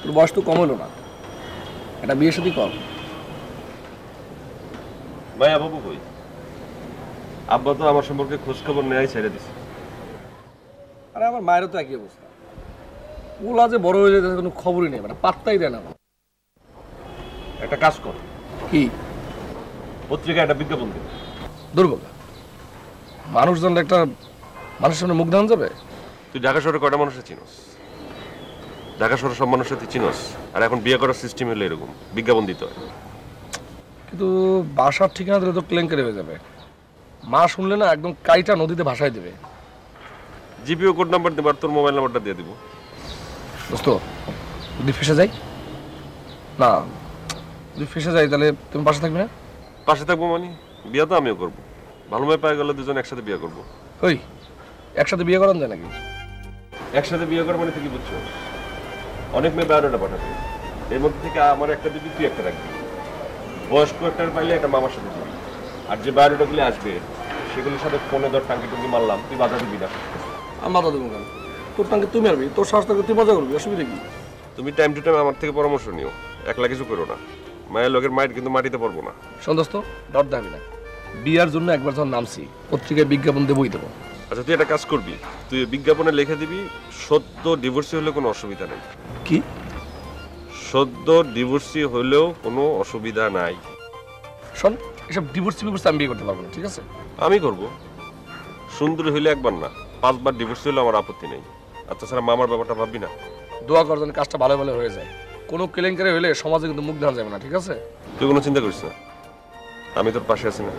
তোর বয়স তো কম হলো না, একটা বিয়ে সাথে কর। ভাইয়া বাবু কই? আব্বা তো আমার সম্পর্কে খোঁজ খবর নেয়াই ছেড়ে দিছে। আরে আমার মায়েরও তো একই অবস্থা, ওলা যে বড় হয়ে যেতে কোনো খবরই নেই, মানে পাত্তাই দেয় না। একটা কাজ কর, কি? পত্রিকায় একটা বিজ্ঞাপন দিন। দুর্বল মানুষজন একটা মানুষের সামনে মুখ দেখানো যাবে? তুই ঢাকা শহরে কয়টা মানুষের চিনস? ঢাকা শহরে সব মানুষের তুই চিনস? আর এখন বিয়ে করার সিস্টেম হলো এরকম, বিজ্ঞাপন দিতে হয়। কিন্তু বাসার ঠিকানা দিলে তো কেলেঙ্কারি হয়ে যাবে, মা শুনলে না একদম কাইটা নদীতে ভাসায় দেবে। জিপিও কোড নাম্বার দেবো আর তোর মোবাইল নাম্বারটা দিয়ে দিব। দোস্ত যদি ফেসে যাই, না যদি ফেসে যাই তাহলে তুমি পাশে থাকবে না? পাশে থাকবো মানে বিয়ে তো আমিও করবো, ভালো মেয়ে পায়ে গেলে দুজন একসাথে বিয়ে করবো। ওই একসাথে বিয়ে করান যায় নাকি? একসাথে বিয়ে করবো মানে তুই কি বুঝছো? অনেক মেয়ে বায়োডাটা পাঠাবে, এর মধ্যে থেকে আমার একটা দিবি, তুই একটা রাখবি। বয়স্ক একটা পাইলে একটা মামার সাথে দিবি। আর যে বায়োডাটাগুলি আসবে সেগুলির সাথে ফোনে ধর টাঙ্কি টুঙ্কি মারলাম, তুই বাধা দিবি না। আমি মাথা দেবো কেন? তোর টাঙ্কে তুমি মারবি, তোর সাহস থাকলে তুই মজা করবি, অসুবিধা কি? তুমি টাইম টু টাইম আমার থেকে পরামর্শ নিও, একলা কিছু করো না। মায়ের লোকের মায়ের কিন্তু মাটিতে পড়বো না। শোন দোস্ত, ডর দেখাবি না, বিয়ার জন্য একবার যখন নামছি পত্রিকায় বিজ্ঞাপন দেবই দেবো। আচ্ছা তুই একটা কাজ করবি, তুই বিজ্ঞাপনে লিখে দিবি সদ্য ডিভোর্সি হলে কোনো অসুবিধা নেই। কি? সদ্য ডিভোর্সি হলেও কোনো অসুবিধা নাই। শোন, এসব ডিভোর্স আমি বিয়ে করতে পারবো না, ঠিক আছে? আমি করব, সুন্দরী হইলে একবার না 5 বার ডিভোর্সি হলে আমার আপত্তি নেই। আর তাছাড়া মামার ব্যাপারটা ভাববি না। দোয়া কর যেন কাজটা ভালো ভালো হয়ে যায়, কোনো কেলেঙ্কারি হলে সমাজে কিন্তু মুখ দেখা যাবে না, ঠিক আছে? তুই কোনো চিন্তা করিস না, আমি তোর পাশে আছি না।